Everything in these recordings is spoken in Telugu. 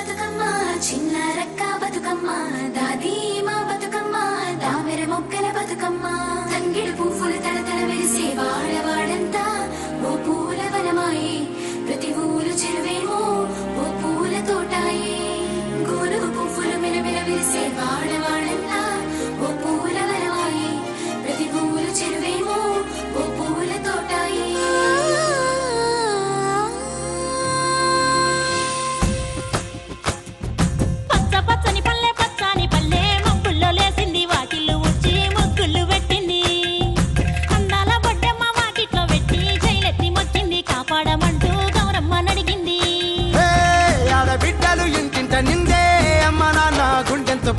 బతుకమ్మ చిన్న రక్క బతుకమ్మ దాది మా బతుకమ్మ దామెర మొక్కల బతుకమ్మ తంగిడి పువ్వులు తడతడ మెరిసే వాడవాడంతా ఓ పూల వనమాయే ప్రతి ఊరు చెరువేమో ఓ పూల తోటాయే గోరు పువ్వులు మెలమెల విరిసే వాడవాడంతా ఓ పూల వనమాయే ప్రతి ఊరు చెరువేమో ఓ పూల తోటాయే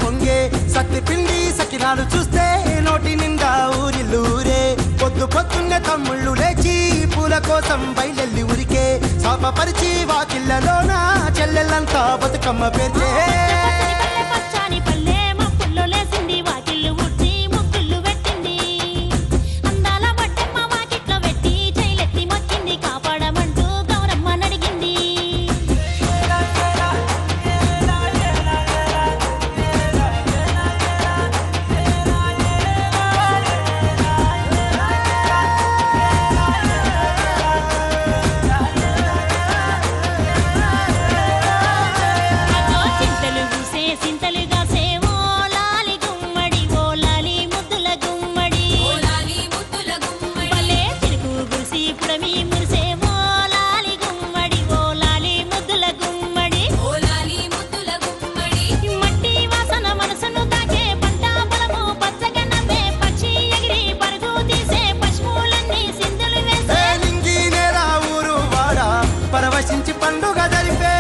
పొంగే సత్తి పిండి సకినాలు చూస్తే నోటి నిండా ఊరిల్లూరే పొద్దు పొద్దున్నే తమ్ముళ్ళు లేచి పూల కోసం బయలెల్లి ఉరికే శాపపరిచి వాకిళ్ళలోన చెల్లెళ్ళంతా బతుకమ్మ పేర్చే పరవశించి పండుగ జరిపే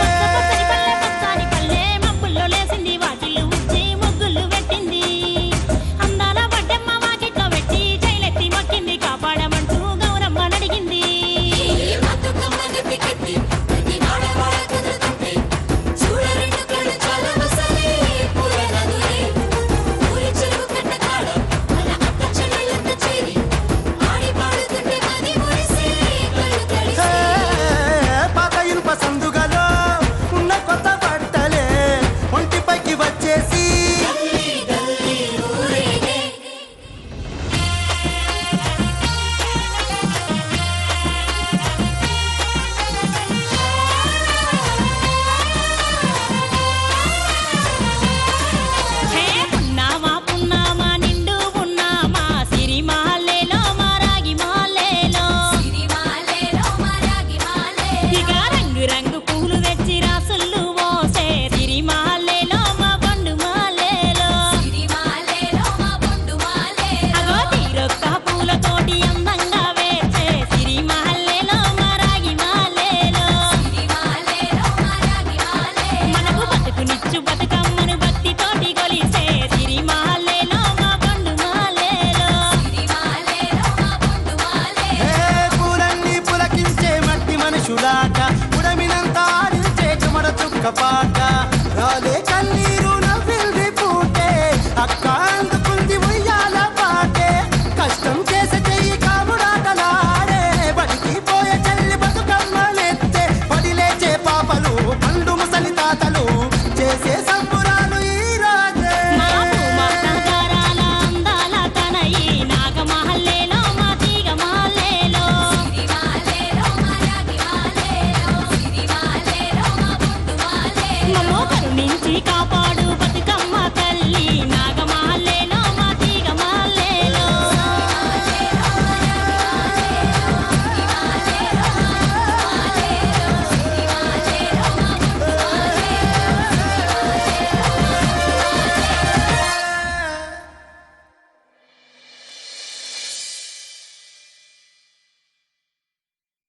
ఉడమినంత ఆడించే చెమడ చుక్క